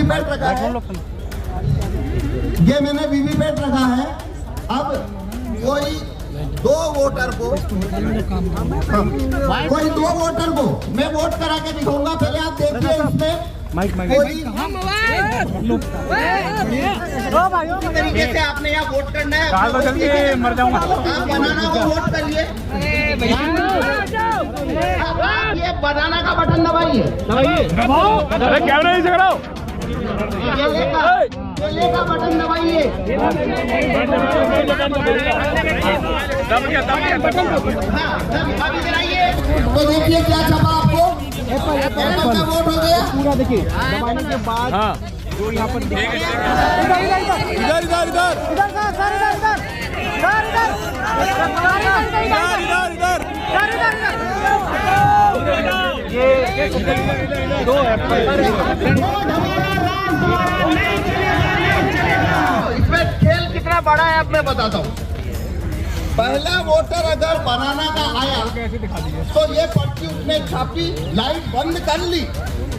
VVPAT रखा है, ये मैंने वीवीपैट रखा है। अब कोई दो वोटर को मैं वोट करा के दिखाऊंगा। पहले आप देखिए इसमें तरीके से आपने यहाँ वोट करना है। मर जाऊंगा। आप बनाना को वोट करिए। ये बनाना का बटन दबाइए। कैमरा नहीं झगड़ाओ। केले का बटन दबाइए। तो देखिए क्या छपा आपको। एप्पल का वोट हो गया पूरा। देखिए दबाने के बाद जो यहाँ पर इधर दो एप्पल। इसमें खेल कितना बड़ा है अब मैं बताता हूँ। पहला वोटर अगर बनाना का आया तो ये पर्ची उसने छापी, लाइट बंद कर ली,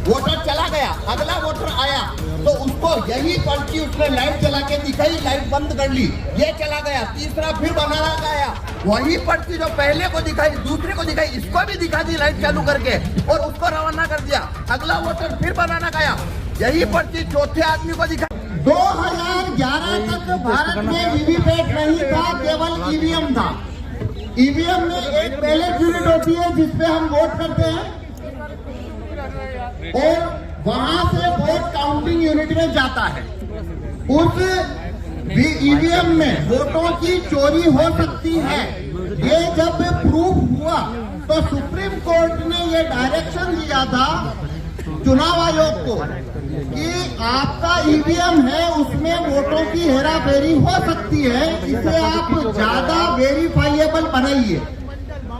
वोटर चला गया। अगला वोटर आया तो उसको यही पर्ची उसने लाइट जला के दिखाई, लाइट बंद कर ली, ये चला गया। तीसरा फिर बनाना का आया, वही पर्ची जो पहले को दिखाई, दूसरे को दिखाई, इसको भी दिखा दी लाइट चालू करके और उसको रवाना कर दिया। अगला वोटर फिर बनाना का आया, यही पर्ची चौथे आदमी को दिखाई। 2011 तक भारत में वीवीपैट नहीं था, केवल ईवीएम था। ईवीएम में एक बैलेट यूनिट होती है जिसपे हम वोट करते हैं और वहां से वोट काउंटिंग यूनिट में जाता है। उस ईवीएम में वोटों की चोरी हो सकती है। ये जब प्रूफ हुआ तो सुप्रीम कोर्ट ने ये डायरेक्शन दिया था चुनाव आयोग को कि आपका ईवीएम है, उसमें वोटों की हेराफेरी हो सकती है, इसे आप ज्यादा वेरीफाइएबल बनाइए।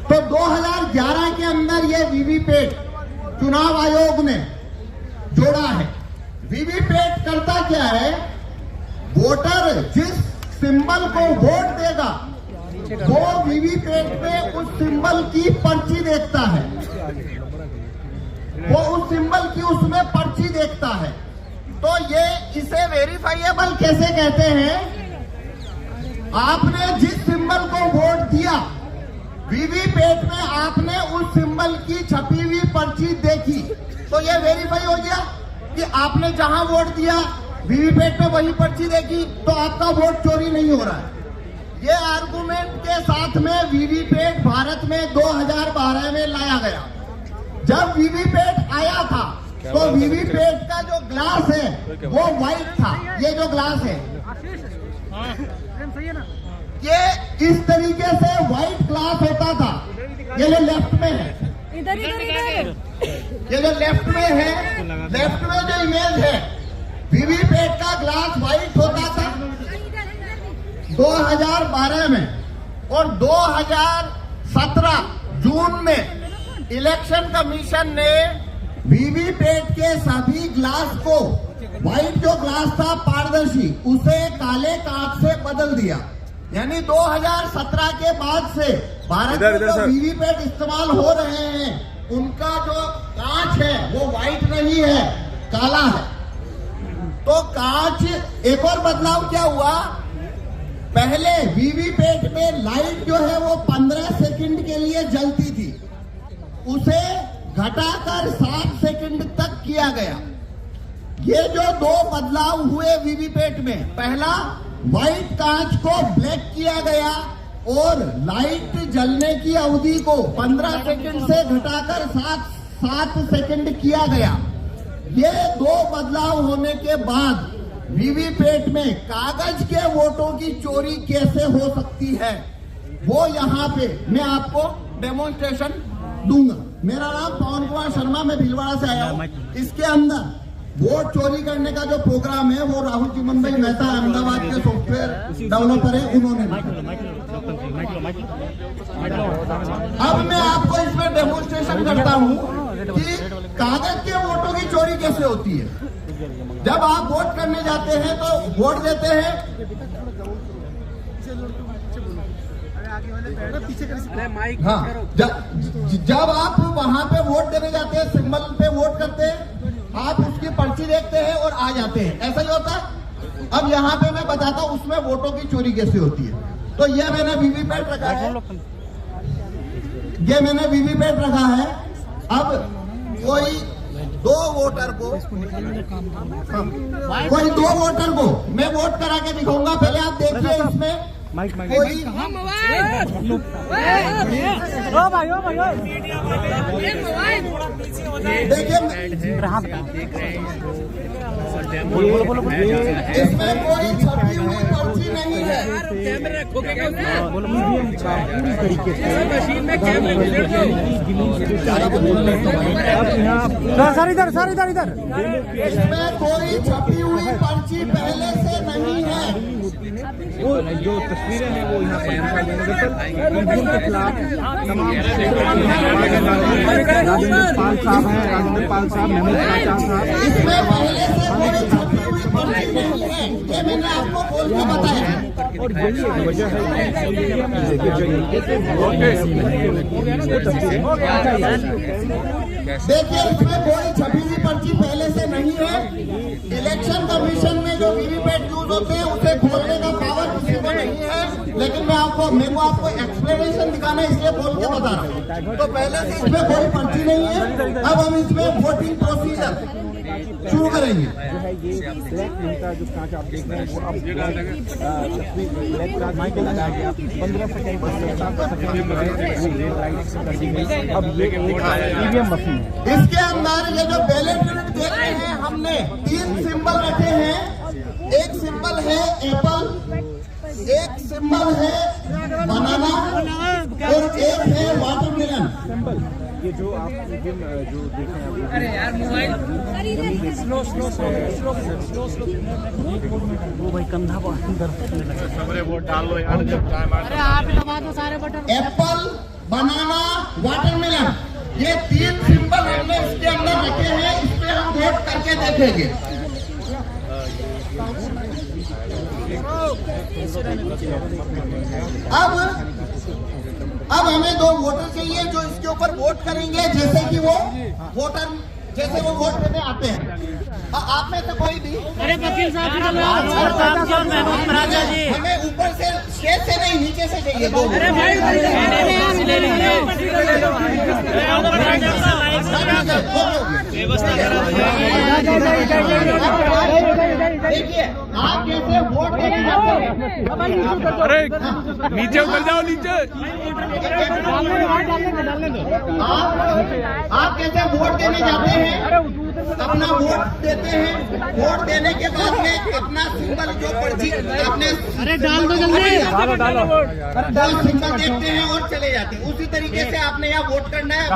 तो 2011 के अंदर ये वीवीपैट चुनाव आयोग ने जोड़ा है। वीवीपैट करता क्या है, वोटर जिस सिंबल को वोट देगा वो वीवीपैट में उस सिंबल की पर्ची देखता है, वो उस सिंबल की उसमें पर्ची देखता है। तो ये इसे वेरीफाइएबल कैसे कहते हैं, आपने जिस सिंबल को वोट दिया वीवीपैट में आपने उस सिंबल की छपी हुई पर्ची देखी तो ये वेरीफाई हो गया कि आपने जहां वोट दिया वीवीपैट में वही पर्ची देखी तो आपका वोट चोरी नहीं हो रहा है। ये आर्गुमेंट के साथ में वीवीपैट भारत में 2012 में लाया गया। जब वीवीपैट आया था तो वीवीपैट का जो ग्लास है वो व्हाइट था। ये जो ग्लास है ये इस तरीके से व्हाइट ग्लास होता था। ये जो लेफ्ट में है, ये जो लेफ्ट में है, लेफ्ट में जो इमेज है वीवीपैट का ग्लास व्हाइट होता था 2012 में। और 2017 जून में इलेक्शन कमीशन ने वीवीपैट के सभी ग्लास को, व्हाइट जो ग्लास था पारदर्शी, उसे काले कांच से बदल दिया। यानी 2017 के बाद से भारत में जो वीवीपैट इस्तेमाल हो रहे हैं उनका जो कांच है वो व्हाइट नहीं है, काला है। तो कांच, एक और बदलाव क्या हुआ, पहले वीवीपैट में लाइट जो है वो 15 सेकंड के लिए जलती थी, उसे घटाकर 7 सेकंड तक किया गया। ये जो दो बदलाव हुए वीवीपैट में, पहला व्हाइट कांच को ब्लैक किया गया और लाइट जलने की अवधि को 15 सेकंड से घटाकर 7 सेकंड किया गया। ये दो बदलाव होने के बाद वीवीपैट में कागज के वोटों की चोरी कैसे हो सकती है वो यहाँ पे मैं आपको डेमोन्स्ट्रेशन दूंगा। मेरा नाम पवन कुमार शर्मा, मैं भीलवाड़ा से आया हूँ। इसके अंदर वोट चोरी करने का जो प्रोग्राम है वो राहुल चिमन भाई मेहता अहमदाबाद के सॉफ्टवेयर डेवलपर है, उन्होंने। अब मैं आपको इसमें डेमोन्स्ट्रेशन करता हूँ कि कागज के वोटों की चोरी कैसे होती है। जब आप वोट करने जाते हैं तो वोट देते हैं, हाँ, जब आप वहां पे वोट देने जाते हैं, सिंबल पे वोट करते हैं, आप उसकी पर्ची देखते हैं और आ जाते हैं, ऐसा ही होता है। अब यहाँ पे मैं बताता हूँ उसमें वोटों की चोरी कैसे होती है। तो ये मैंने वीवीपैट रखा है, ये मैंने वीवीपैट रखा है। अब कोई दो वोटर को मैं वोट करा के दिखाऊंगा। पहले आप देखिए इसमें कोई इसमें कोई छपी हुई पर्ची नहीं है। सर इधर इसमें कोई छपी हुई पर्ची पहले से नहीं है। वो जो तस्वीरें हैं वो यहाँ पर उनके खिलाफ तमाम राजेंद्र पाल साहब हैं, राजेंद्र पाल साहब, महमूद खान साहब, इसमें पहले से कोई छपी हुई पर्ची नहीं है, ये मैंने आपको बोल के बताया। और यही वजह है देखिए इसमें कोई छपी हुई पर्ची पहले से नहीं है। इलेक्शन कमीशन में जो वीवीपैट यूज होते हैं उसे खोलने का पावर किसी को नहीं है, लेकिन मेरे को आपको एक्सप्लेनेशन दिखाना है इसलिए बोल के बता रहा हूँ। तो पहले से इसमें कोई पर्ची नहीं है। अब हम इसमें वोटिंग प्रोसीजर शुरू करेंगे। जो है ये ब्लैक का जो कांच आप देख रहे हैं वो अब ब्लैक कांच माइक लगाया गया 15 सेकंड कर दी गई। अब ये ईवीएम मशीन है। इसके अंदर ये जो बैलेट यूनिट देख रहे हैं हमने 3 सिंबल रखे हैं। एक सिंबल है एप्पल, एक सिंबल है बनाना और एक है वाटरमेलन। ये जो आप ईवीएम जो देख रहे हैं अरे यार मोबाइल स्लो वो भाई कंधा अंदर वोट डाल लो यार, जब टाइम अरे आप दबा दो सारे बटन। एप्पल, बनाना, वाटरमेलन, ये 3 सिंबल हमने इसके अंदर रखे हैं। इस पे हम वोट करके देखेंगे। अब हमें 2 वोटर चाहिए जो इसके ऊपर वोट करेंगे, जैसे कि वो वोटर जैसे वो वोट देने आते हैं। आप में से कोई भी अरे वकील साहब हमें ऊपर से स्टेज से नहीं नीचे से चाहिए 2 अरे भाई देखिए आप कैसे वोट देने जाते हैं। अरे नीचे उतर जाओ, नीचे। आप कैसे वोट देने जाते हैं, अपना वोट देते हैं। वोट देने के बाद में अपना सिंबल जो पर्ची अपने अरे डाल दो जल्दी दो सिंबल देखते हैं और चले जाते हैं। उसी तरीके से आपने यहाँ वोट करना है।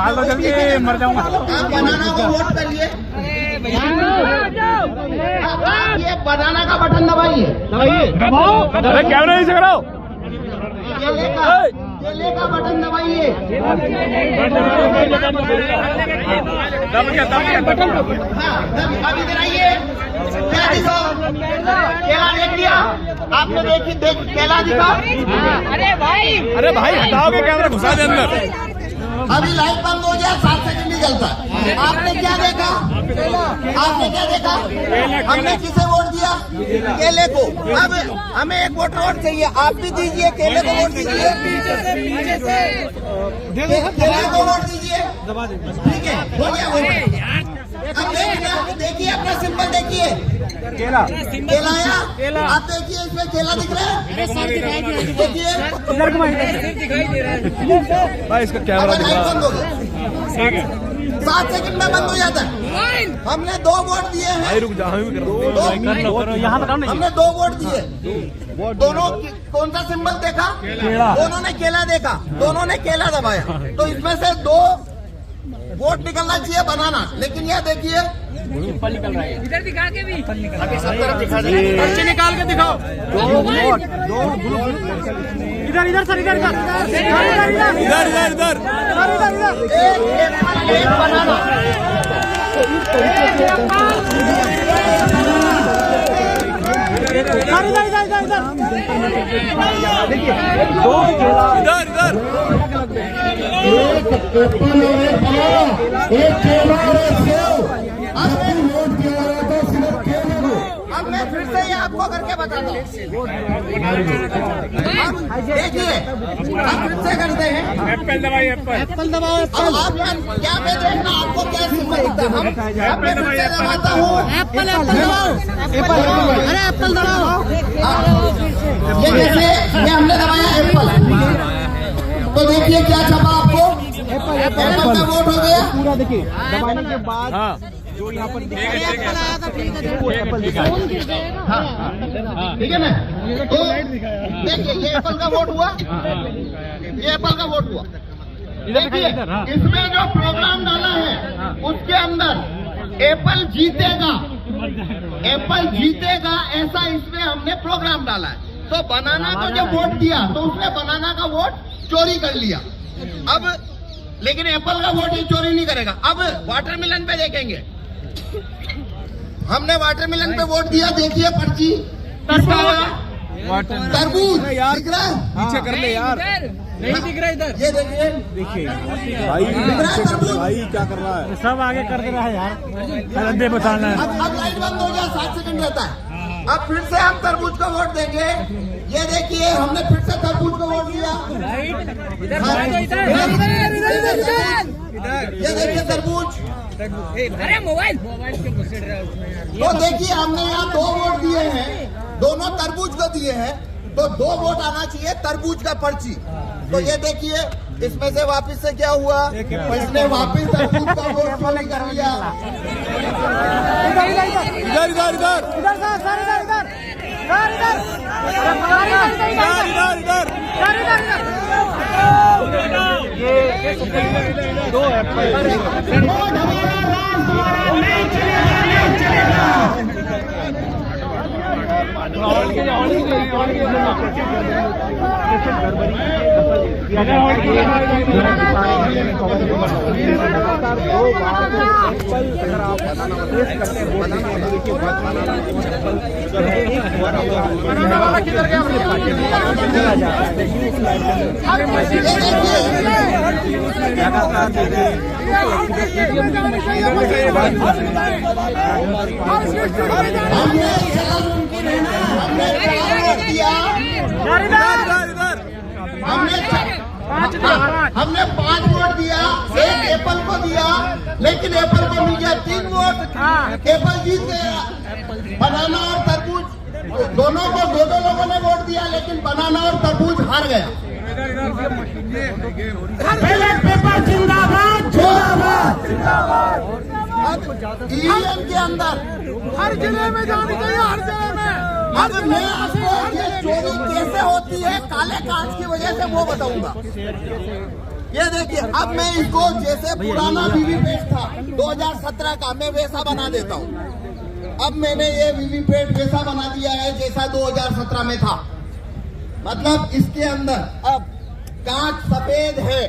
मर जाऊंगा। आप बनाना को वोट करिए। आप ये बनाना का बटन दबाइए। अरे कैमरा नीचे कराओ। केले का बटन दबाइए। दब गया। हाँ, अब इधर आइए। क्या दिखा? केला देख लिया आपने? देख केला दिखा। अरे भाई हटाओगे कैमरा, घुसा दे अंदर। अभी लाइट बंद हो गया, 7 सेकंड नहीं चलता। आपने क्या देखा? हमने किसे वोट दिया? केले को। अब हमें एक वोटर वोट चाहिए, आप भी दीजिए। केले को वोट दीजिए, केले को वोट दीजिए। ठीक है, हो गया वोट। अब देखिए अपना सिंबल देखिए। केला आया। आप देखिए इसमें केला दिख रहा है। देखिए भाई इसका कैमरा दिख रहा बंद हो गया। 7 सेकंड में बंद हो जाता है। हमने 2 वोट दिए हैं। है। रुक जा, हम भी कर रहे हैं। हमने 2 वोट दिए। दोनों कौन सा सिंबल देखा? दोनों ने केला देखा, दोनों ने केला दबाया। तो इसमें से 2 वोट निकलना चाहिए बनाना। लेकिन यह देखिए इधर दिखा के भी अभी सब तरफ दिखा दे। पर्ची निकाल के दिखाओ। इधर सर इधर एक बनाना। एक केला और एक सेव। आपको करके बताता हूँ। देखिए हम फिर से करते हैं। एप्पल दबाइए, एप्पल दबाओ अब आप क्या मैं देखना आपको क्या सिंबल दिखता है। अब मैं फिर से दबाता हूँ। एप्पल दबाओ अरे एप्पल दबाओ ये जैसे ये हमने दबाया एप्पल, तो देखिए क्या छपा आपको, एप्पल का वोट हो गया। पूरा देखिए दबाने के बाद हाँ जो यहाँ पर ठीक है ना। तो देखिए ये एप्पल का वोट हुआ, ये एप्पल का वोट हुआ। देखिए इसमें जो प्रोग्राम डाला है उसके अंदर एप्पल जीतेगा, एप्पल जीतेगा ऐसा इसमें हमने प्रोग्राम डाला है। तो बनाना को जब वोट दिया तो उसने बनाना का वोट चोरी कर लिया। अब लेकिन एप्पल का वोट ही चोरी नहीं करेगा। अब वाटरमेलन पे देखेंगे, हमने वाटरमेलन पे वोट दिया। देखिए पर्ची किसका होगा, तरबूज दिख रहा है, पीछे कर ले यार। नहीं दिख रहा इधर। ये देखिए भाई दिख रहा है तरबूज। भाई क्या कर रहा है? सब आगे कर दे रहा है यार, अंधे बताना है। अब लाइट बंद हो गया, 7 सेकंड रहता है। अब फिर से हम तरबूज को वोट देंगे। ये देखिए हमने फिर से तरबूज को वोट दिया। ये देखिए तरबूज। अरे मोबाइल तो देखिए हमने यहाँ 2 वोट दिए हैं, दोनों तरबूज को दिए हैं, तो 2 वोट आना चाहिए तरबूज का पर्ची। तो ये देखिए इसमें से वापस से क्या हुआ, इसने वापस तरबूज का वोट चोरी कर लिया। इधर इधर इधर इधर इधर दो एप्पल हमने 5 वोट दिया, 1 एप्पल को दिया, लेकिन एप्पल को मिल गया 3 वोट। एप्पल जीत गया। बनाना और तरबूज दोनों को 2 लोगों ने वोट दिया, लेकिन बनाना और तरबूज हार गया। पेपर जिंदाबाद जिंदाबाद। ईवीएम के अंदर हर जिले में जानी चाहिए, हर जिले में। अब मैं आपको ये चोरी कैसे होती है काले कांच की वजह से वो बताऊंगा। ये देखिए अब मैं इसको जैसे पुराना वीवीपैट था 2017 का, मैं वैसा बना देता हूँ। अब मैंने ये वीवीपैट वैसा बना दिया है जैसा 2017 में था। मतलब इसके अंदर अब कांच सफेद है,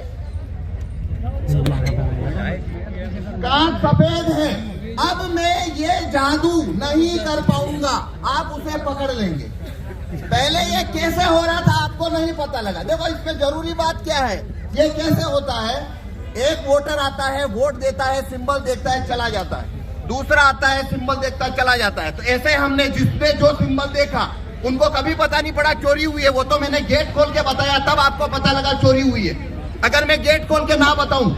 कांच सफेद है। अब मैं ये जादू नहीं कर पाऊंगा, आप उसे पकड़ लेंगे। पहले ये कैसे हो रहा था आपको नहीं पता लगा। देखो इसमें जरूरी बात क्या है, ये कैसे होता है, एक वोटर आता है, वोट देता है, सिंबल देखता है, चला जाता है। दूसरा आता है, सिंबल देखता है, चला जाता है। तो ऐसे हमने जिसने जो सिंबल देखा उनको कभी पता नहीं पड़ा चोरी हुई है। वो तो मैंने गेट खोल के बताया, तब आपको पता लगा चोरी हुई है। अगर मैं गेट खोल के ना बताऊं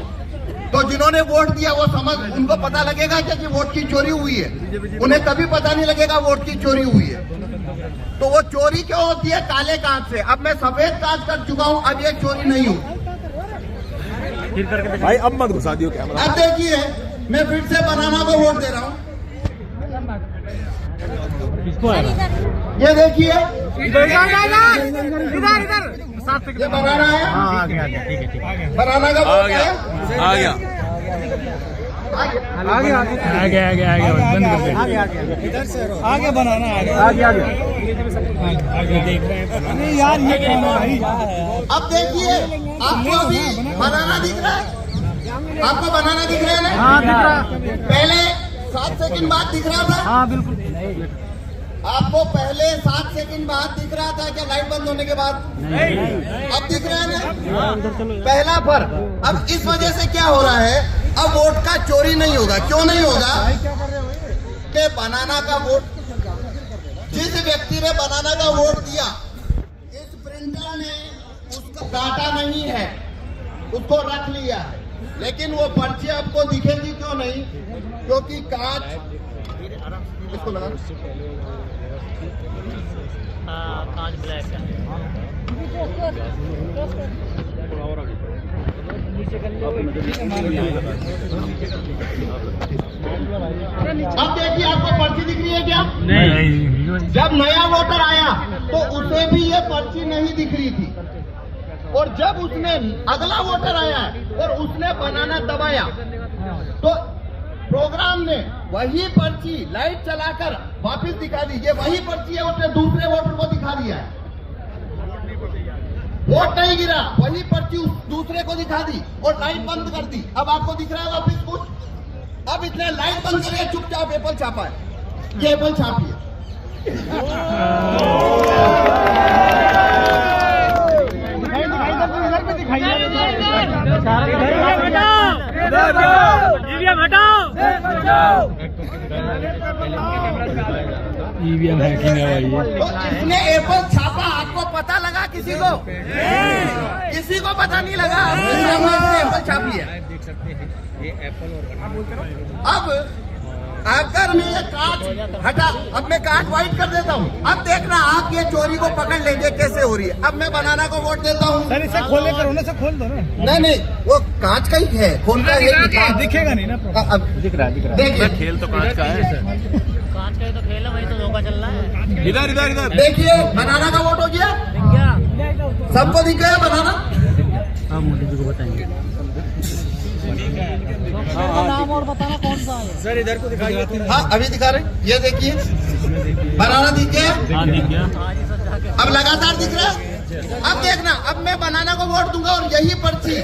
तो जिन्होंने वोट दिया वो समझ, उनको पता लगेगा कि वोट की चोरी हुई है, उन्हें कभी पता नहीं लगेगा वोट की चोरी हुई है। तो वो चोरी क्यों होती है, काले कांच से। अब मैं सफेद कांच कर चुका हूं, अब ये चोरी नहीं होगी। भाई अब मत घुसा दियो कैमरा। अब देखिए मैं फिर से बनाना को वोट दे रहा हूँ। ये देखिए इधर इधर ये बनाना है, बनाना का वोट है, आ गया बंद कर दे। आगे बनाना है आगे देख रहे हैं यार, ये कौन है भाई? अब देखिए आपको अभी बनाना दिख रहा है, आपको बनाना दिख रहा है ना? हाँ दिख रहा। पहले 7 सेकंड बाद दिख रहा था। हाँ बिल्कुल। आपको पहले 7 सेकंड बाद दिख रहा था क्या, लाइट बंद होने के बाद? अब दिख रहा है ना? पहला फर्क। अब इस वजह से क्या हो रहा है, अब वोट का चोरी नहीं होगा। क्यों नहीं होगा? कि बनाना का वोट जिस व्यक्ति ने बनाना का वोट दिया, इस प्रिंटर ने उसका काटा नहीं है, उसको रख लिया है, लेकिन वो पर्ची आपको दिखेगी क्यों नहीं? क्योंकि कांच इसको लगा, कांच ब्लैक है। अब देखिए आपको पर्ची दिख रही है क्या? नहीं। जब नया वोटर आया तो उसे भी ये पर्ची नहीं दिख रही थी, और जब उसने अगला वोटर आया और उसने बनाना दबाया तो प्रोग्राम ने वही पर्ची लाइट चलाकर वापस दिखा दी। ये वही पर्ची है, उसने दूसरे वोटर को दिखा दिया है। वोट नहीं गिरा, वही पर्ची उस दूसरे को दिखा दी और लाइट बंद कर दी। अब आपको दिख रहा है वापिस कुछ? अब इसने लाइट बंद करके चुपचाप एप्पल छापा है। ये एप्पल छापी है। ईवीएम हैकिंग है भाई। तो इसने एप्पल छापा, आपको पता लगा? किसी को किसी को पता नहीं लगा? इसने एप्पल छापी है। ये एप्पल और अब अगर मैं ये कांच हटा, अब मैं कांच व्हाइट कर देता हूँ। अब देखना आप ये चोरी को पकड़ लेंगे कैसे हो रही है। अब मैं बनाना को वोट देता हूँ। सर इसे खोले करो ना, से खोल दो ना। नहीं, वो कांच का ही है, खोल का दिखेगा नहीं ना। अब दिख रहा है। देखिए, खेल तो कांच का है। कांच का ही तो खेल है, वही तो धोखा चल रहा है। इधर इधर इधर देखिए बनाना का वोट हो गया। सबको दिख गया बनाना? हाँ, मोदी जी को बताएंगे। नाम और बताना कौन सा है। सर इधर को दिखाइए। हाँ अभी दिखा रहे, ये देखिए बनाना दिख गया। अब लगातार दिख रहा है। अब देखना, अब मैं बनाना को वोट दूंगा और यही पर्ची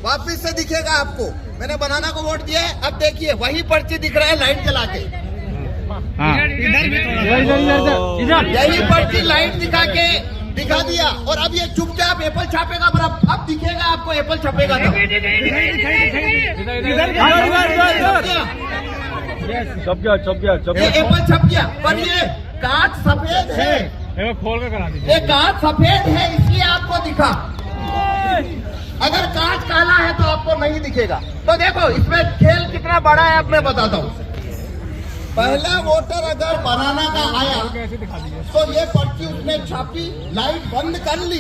वापिस से दिखेगा आपको। मैंने बनाना को वोट दिया है। अब देखिए वही पर्ची दिख रहा है लाइट जला के। यही पर्ची लाइट दिखा दिया और अब ये चुपचाप एप्पल छापेगा। पर अब दिखेगा आपको एप्पल छपेगा तो। ये एप्पल छप गया, पर ये कांच सफेद है। खोल कर करा दीजिए। ये कांच सफेद है इसलिए आपको दिखा। अगर कांच काला है तो आपको नहीं दिखेगा। तो देखो इसमें खेल कितना बड़ा है, अब मैं बताता हूँ। पहला वोटर अगर बनाना का आया तो ये पर्ची उसने छापी, लाइट बंद कर ली,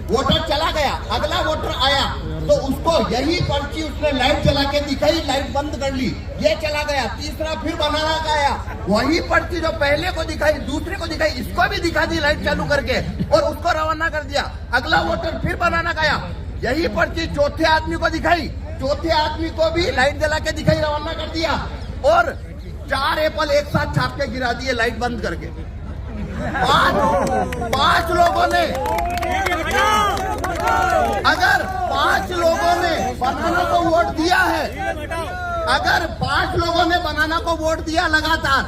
वोटर चला गया। अगला वोटर आया तो उसको यही पर्ची उसने लाइट चला के दिखाई, लाइट बंद कर ली, ये चला गया। तीसरा फिर बनाना का आया, वही पर्ची जो पहले को दिखाई दूसरे को दिखाई, इसको भी दिखा दी लाइट चालू करके और उसको रवाना कर दिया। अगला वोटर फिर बनाना का आया, यही पर्ची चौथे आदमी को दिखाई, चौथे आदमी को भी लाइट जला के दिखाई, रवाना कर दिया और 4 एप्पल एक साथ छाप के गिरा दिए लाइट बंद करके। पांच लोगों ने, अगर 5 लोगों ने बनाना को वोट दिया है, अगर 5 लोगों ने बनाना को वोट दिया लगातार,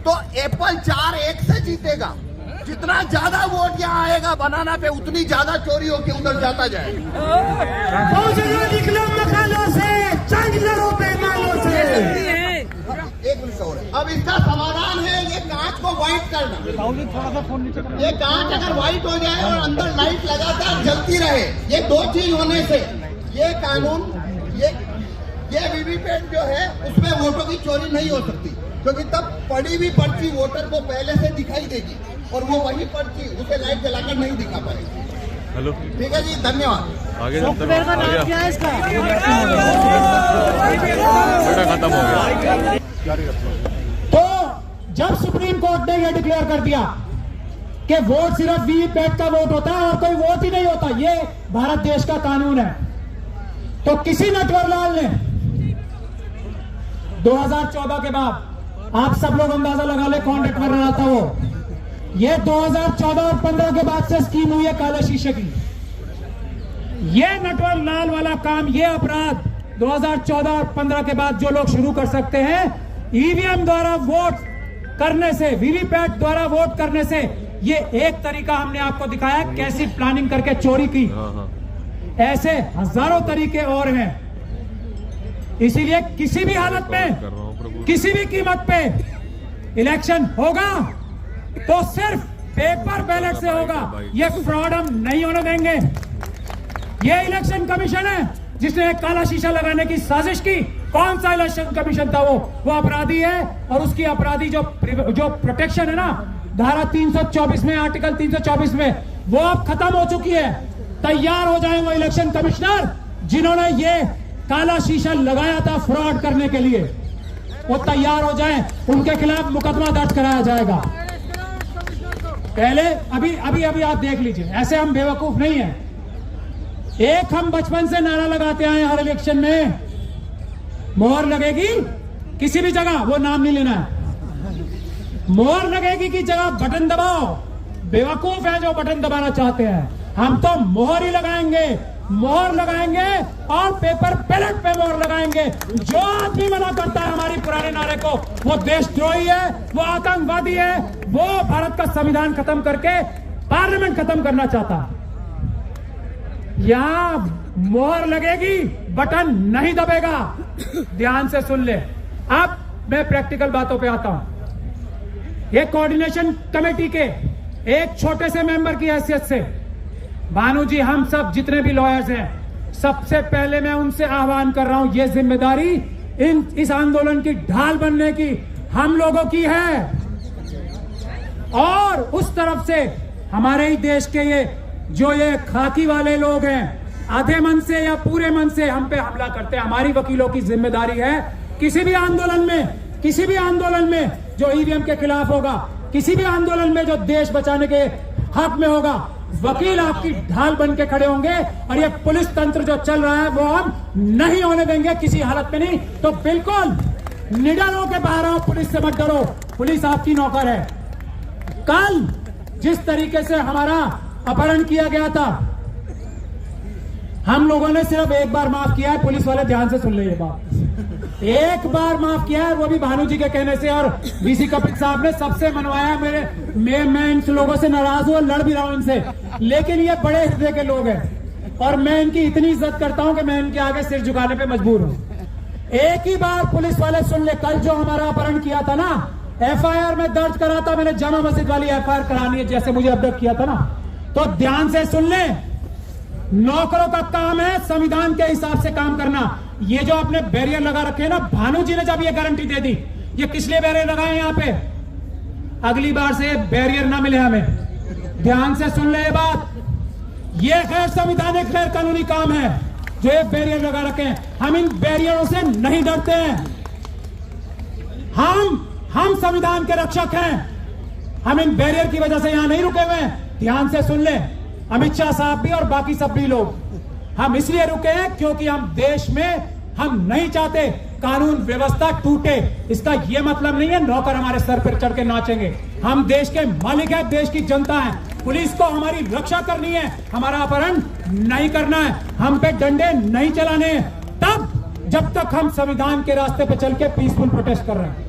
तो एप्पल 4-1 से जीतेगा। जितना ज्यादा वोट यहाँ आएगा बनाना पे, उतनी ज्यादा चोरी होके उधर जाता जाएगा। एक मिनट और, अब इसका समाधान है ये कांच को व्हाइट करना। ये कांच अगर व्हाइट हो जाए और अंदर लाइट लगातार जलती रहे, ये 2 चीज होने से ये कानून, ये वीवीपैट जो है उसमें वोटों की चोरी नहीं हो सकती, क्योंकि तब पड़ी हुई पर्ची वोटर को पहले से दिखाई देगी और वो वही पर्ची उसे लाइट जलाकर नहीं दिखा पाएगी। हेलो, ठीक है जी, धन्यवाद। आगे सॉफ्टवेयर का नाम क्या है इसका? खत्म हो गया। तो जब सुप्रीम कोर्ट ने यह डिक्लेयर कर दिया कि वोट सिर्फ वीवीपैट का वोट होता है और कोई वोट ही नहीं होता, ये भारत देश का कानून है, तो किसी नटवरलाल ने 2014 के बाद, आप सब लोग अंदाजा लगा ले कौन नटवरलाल था वो, ये 2014 और 15 के बाद से स्कीम हुई है काले शीशे की। ये नटवरलाल वाला काम, ये अपराध 2014 और 15 के बाद जो लोग शुरू कर सकते हैं, ईवीएम द्वारा वोट करने से, वीवीपैट द्वारा वोट करने से, ये एक तरीका हमने आपको दिखाया कैसी प्लानिंग करके चोरी की। ऐसे हजारों तरीके और हैं। इसीलिए किसी भी हालत में, किसी भी कीमत पे इलेक्शन होगा, तो सिर्फ पेपर बैलेट से होगा। ये फ्रॉड हम नहीं होने देंगे। ये इलेक्शन कमीशन है जिसने एक काला शीशा लगाने की साजिश की। कौन सा इलेक्शन कमीशन था वो अपराधी है, और उसकी अपराधी जो प्रोटेक्शन है ना धारा 324 में, आर्टिकल 324 में, वो अब खत्म हो चुकी है। तैयार हो जाए वो इलेक्शन कमिश्नर जिन्होंने ये काला शीशा लगाया था फ्रॉड करने के लिए, वो तैयार हो जाए, उनके खिलाफ मुकदमा दर्ज कराया जाएगा। पहले अभी आप देख लीजिए, ऐसे हम बेवकूफ नहीं है। एक हम बचपन से नारा लगाते आए हर इलेक्शन में, मोहर लगेगी किसी भी जगह, वो नाम नहीं लेना है, मोहर लगेगी की जगह बटन दबाओ। बेवकूफ है जो बटन दबाना चाहते हैं। हम तो मोहर ही लगाएंगे, मोहर लगाएंगे और पेपर बैलेट पे मोहर लगाएंगे। जो आदमी मना करता है हमारी पुराने नारे को, वो देशद्रोही है, वो आतंकवादी है, वो भारत का संविधान खत्म करके पार्लियामेंट खत्म करना चाहता है। यहां मोहर लगेगी, बटन नहीं दबेगा। ध्यान से सुन ले। अब मैं प्रैक्टिकल बातों पे आता हूं। ये कोऑर्डिनेशन कमेटी के एक छोटे से मेंबर की हैसियत से भानु जी, हम सब जितने भी लॉयर्स हैं, सबसे पहले मैं उनसे आह्वान कर रहा हूं, ये जिम्मेदारी इस आंदोलन की ढाल बनने की हम लोगों की है। और उस तरफ से हमारे ही देश के ये खाकी वाले लोग हैं, आधे मन से या पूरे मन से हम पे हमला करते हैं। हमारी वकीलों की जिम्मेदारी है किसी भी आंदोलन में जो ईवीएम के खिलाफ होगा, किसी भी आंदोलन में जो देश बचाने के हक में होगा, वकील आपकी ढाल बन के खड़े होंगे। और ये पुलिस तंत्र जो चल रहा है वो हम नहीं होने देंगे किसी हालत में। नहीं तो बिल्कुल निडर होकर बाहर आओ, पुलिस से मत डरो, पुलिस आपकी नौकर है। कल जिस तरीके से हमारा अपहरण किया गया था, हम लोगों ने सिर्फ एक बार माफ किया है। पुलिस वाले ध्यान से सुन ले, ये बात एक बार माफ किया है, वो भी भानु जी के कहने से, और वीसी कपिल साहब ने सबसे मनवाया। मैं इन लोगों से नाराज हूं, लड़ भी रहा हूं इनसे, लेकिन ये बड़े हृदय के लोग हैं और मैं इनकी इतनी इज्जत करता हूं कि मैं इनके आगे सिर झुकाने पे मजबूर हूं। एक ही बार पुलिस वाले सुन ले, कल जो हमारा अपहरण किया था ना, एफआईआर में दर्ज करा था मैंने, जामा मस्जिद वाली एफआईआर करानी है जैसे मुझे अपडेट किया था ना, तो ध्यान से सुन ले। नौकरों का काम है संविधान के हिसाब से काम करना। ये जो आपने बैरियर लगा रखे हैं ना, भानु जी ने जब ये गारंटी दे दी, ये किस लिए बैरियर लगाए यहाँ पे, अगली बार से बैरियर ना मिले हमें। ध्यान से सुन ले ये बात, ये गैर संवैधानिक गैर कानूनी काम है जो ये बैरियर लगा रखे हैं। हम इन बैरियरों से नहीं डरते हैं। हम संविधान के रक्षक हैं। हम इन बैरियर की वजह से यहां नहीं रुके हुए हैं। ध्यान से सुन ले, अमित शाह साहब भी और बाकी सब भी लोग, हम इसलिए रुके हैं क्योंकि हम देश में हम नहीं चाहते कानून व्यवस्था टूटे। इसका यह मतलब नहीं है नौकर हमारे सर पर चढ़ के नाचेंगे। हम देश के मालिक हैं, देश की जनता है। पुलिस को हमारी रक्षा करनी है, हमारा अपहरण नहीं करना है, हम पे डंडे नहीं चलाने हैं, तब जब तक हम संविधान के रास्ते पे चल के पीसफुल प्रोटेस्ट कर रहे हैं।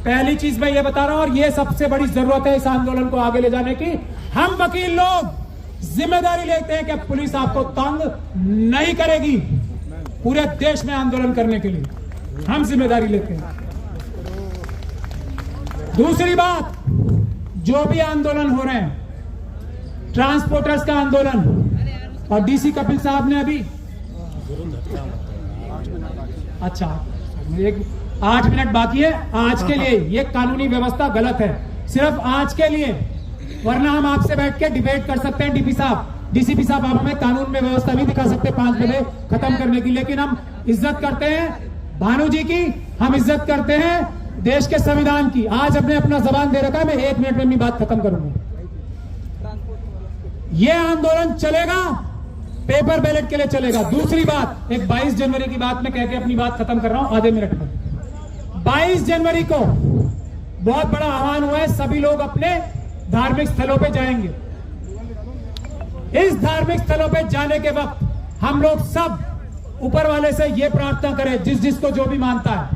पहली चीज मैं ये बता रहा हूं, और ये सबसे बड़ी जरूरत है इस आंदोलन को आगे ले जाने की। हम वकील लोग जिम्मेदारी लेते हैं कि पुलिस आपको तंग नहीं करेगी। पूरे देश में आंदोलन करने के लिए हम जिम्मेदारी लेते हैं। दूसरी बात, जो भी आंदोलन हो रहे हैं, ट्रांसपोर्टर्स का आंदोलन, और डीसी कपिल साहब ने अभी, अच्छा 8 मिनट बाकी है आज के लिए। ये कानूनी व्यवस्था गलत है, सिर्फ आज के लिए, वरना हम आपसे बैठ के डिबेट कर सकते हैं। डीसीपी साहब आप हमें कानून में व्यवस्था भी दिखा सकते हैं 5 बजे खत्म करने की, लेकिन हम इज्जत करते हैं भानु जी की, हम इज्जत करते हैं देश के संविधान की। आज हमने अपना जबान दे रखा है, मैं 1 मिनट में अपनी बात खत्म करूंगा। यह आंदोलन चलेगा, पेपर बैलेट के लिए चलेगा। दूसरी बात, एक 22 जनवरी की बात में कह के अपनी बात खत्म कर रहा हूं आधे मिनट में। 22 जनवरी को बहुत बड़ा आह्वान हुआ है, सभी लोग अपने धार्मिक स्थलों पे जाएंगे। इस धार्मिक स्थलों पे जाने के वक्त हम लोग सब ऊपर वाले से ये प्रार्थना करें, जिसको जो भी मानता है,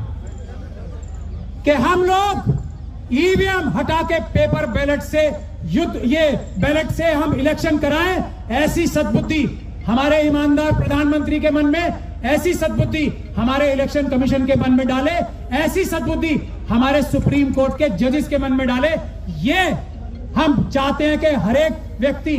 कि हम लोग ईवीएम हटा के पेपर बैलेट से ये बैलेट से हम इलेक्शन कराएं। ऐसी सद्बुद्धि हमारे ईमानदार प्रधानमंत्री के मन में, ऐसी सद्बुद्धि हमारे इलेक्शन कमीशन के मन में डाले, ऐसी सद्बुद्धि हमारे सुप्रीम कोर्ट के जजेस के मन में डाले। ये हम चाहते हैं कि हर एक व्यक्ति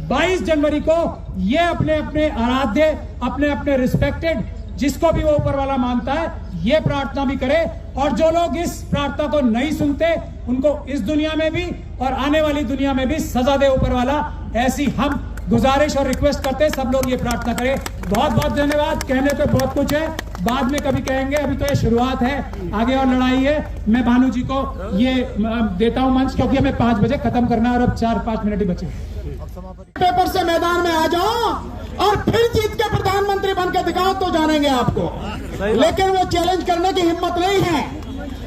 22 जनवरी को ये अपने अपने आराध्य, अपने अपने रिस्पेक्टेड, जिसको भी वो ऊपर वाला मानता है, ये प्रार्थना भी करे। और जो लोग इस प्रार्थना को नहीं सुनते उनको इस दुनिया में भी और आने वाली दुनिया में भी सजा दे ऊपर वाला। ऐसी हम गुजारिश और रिक्वेस्ट करते हैं, सब लोग ये प्रार्थना करें। बहुत बहुत धन्यवाद। कहने पे बहुत कुछ है, बाद में कभी कहेंगे, अभी तो ये शुरुआत है, आगे और लड़ाई है। मैं भानु जी को ये देता हूं मंच, क्योंकि हमें 5 बजे खत्म करना है और अब 4-5 मिनट ही बचे। पेपर से मैदान में आ जाओ और फिर जीत के प्रधानमंत्री बनकर दिखाओ तो जानेंगे आपको। लेकिन वो चैलेंज करने की हिम्मत नहीं है,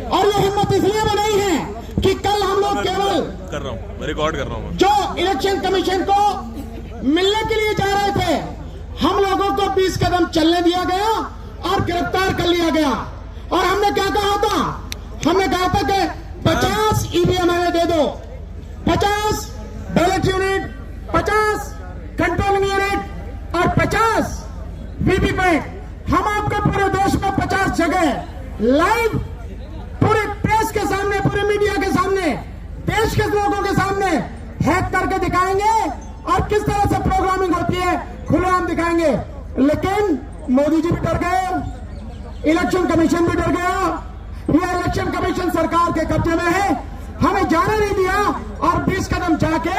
और ये हिम्मत इसलिए भी नहीं है कि कल हम लोग केवल कर रहा हूँ, रिकॉर्ड कर रहा हूँ, जो इलेक्शन कमीशन को मिलने के लिए जा रहे थे, हम लोगों को 20 कदम चलने दिया गया और गिरफ्तार कर लिया गया। और हमने क्या कहा था? हमने कहा था कि 50 ईवीएम हमें दे दो, 50 बैलेट यूनिट, 50 कंट्रोलिंग यूनिट और 50 वीवीपैट। हम आपको पूरे देश में 50 जगह लाइव पूरे प्रेस के सामने, पूरे मीडिया के सामने, देश के लोगों के सामने हैक करके दिखाएंगे और किस तरह से प्रोग्रामिंग होती है खुलेआम दिखाएंगे। लेकिन मोदी जी भी डर गए, इलेक्शन कमीशन भी डर गया। यह इलेक्शन कमीशन सरकार के कब्जे में है, हमें जाने नहीं दिया और 20 कदम जाके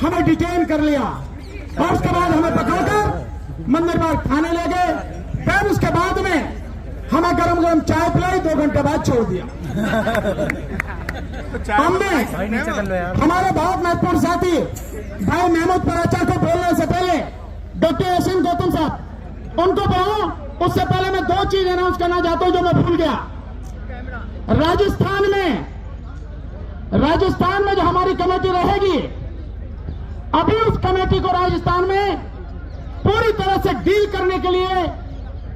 हमें डिटेन कर लिया। और उसके बाद हमें पकड़कर मंदिर बाग थाने ले गए। फिर उसके बाद में हमें गरम गरम चाय पिलाई, 2 घंटे बाद छोड़ दिया। हमने हमारे बहुत महत्वपूर्ण साथी भाई महमूद पराचा को बोलने से पहले डॉक्टर एसएन गौतम साहब उनको बोलो। उससे पहले मैं 2 चीज अनाउंस करना चाहता हूं जो मैं भूल गया। राजस्थान में जो हमारी कमेटी रहेगी, अभी उस कमेटी को राजस्थान में पूरी तरह से डील करने के लिए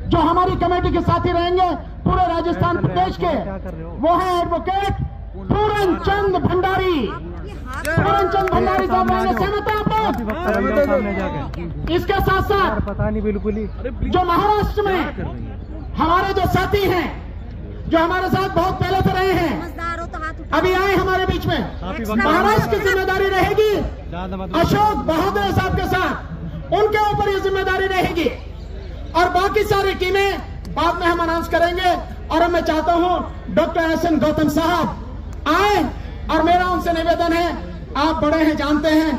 जो हमारी कमेटी के साथी रहेंगे पूरे राजस्थान प्रदेश के, वो है एडवोकेट पूरन चंद भंडारी। पूरन चंद भंडारी साहब रहेंगे। सहमत हैं आप लोग? इसके साथ साथ पता नहीं बिल्कुल ही जो महाराष्ट्र में हमारे जो साथी हैं, जो हमारे साथ बहुत पहले से रहे हैं, अभी आए हमारे बीच में, महाराष्ट्र की जिम्मेदारी रहेगी अशोक बहादुर साहब के साथ, उनके ऊपर ये जिम्मेदारी रहेगी। और बाकी सारी टीमें बाद में हम अनाउंस करेंगे। और मैं चाहता हूं डॉक्टर एसएन गौतम साहब आए, और मेरा उनसे निवेदन है, आप बड़े हैं, जानते हैं,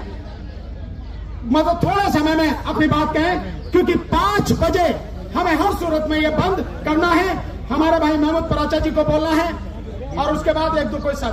मतलब थोड़ा समय में अपनी बात कहें, क्योंकि 5 बजे हमें हर सूरत में ये बंद करना है। हमारे भाई महमूद पराचा जी को बोलना है और उसके बाद 1-2 कोई साथ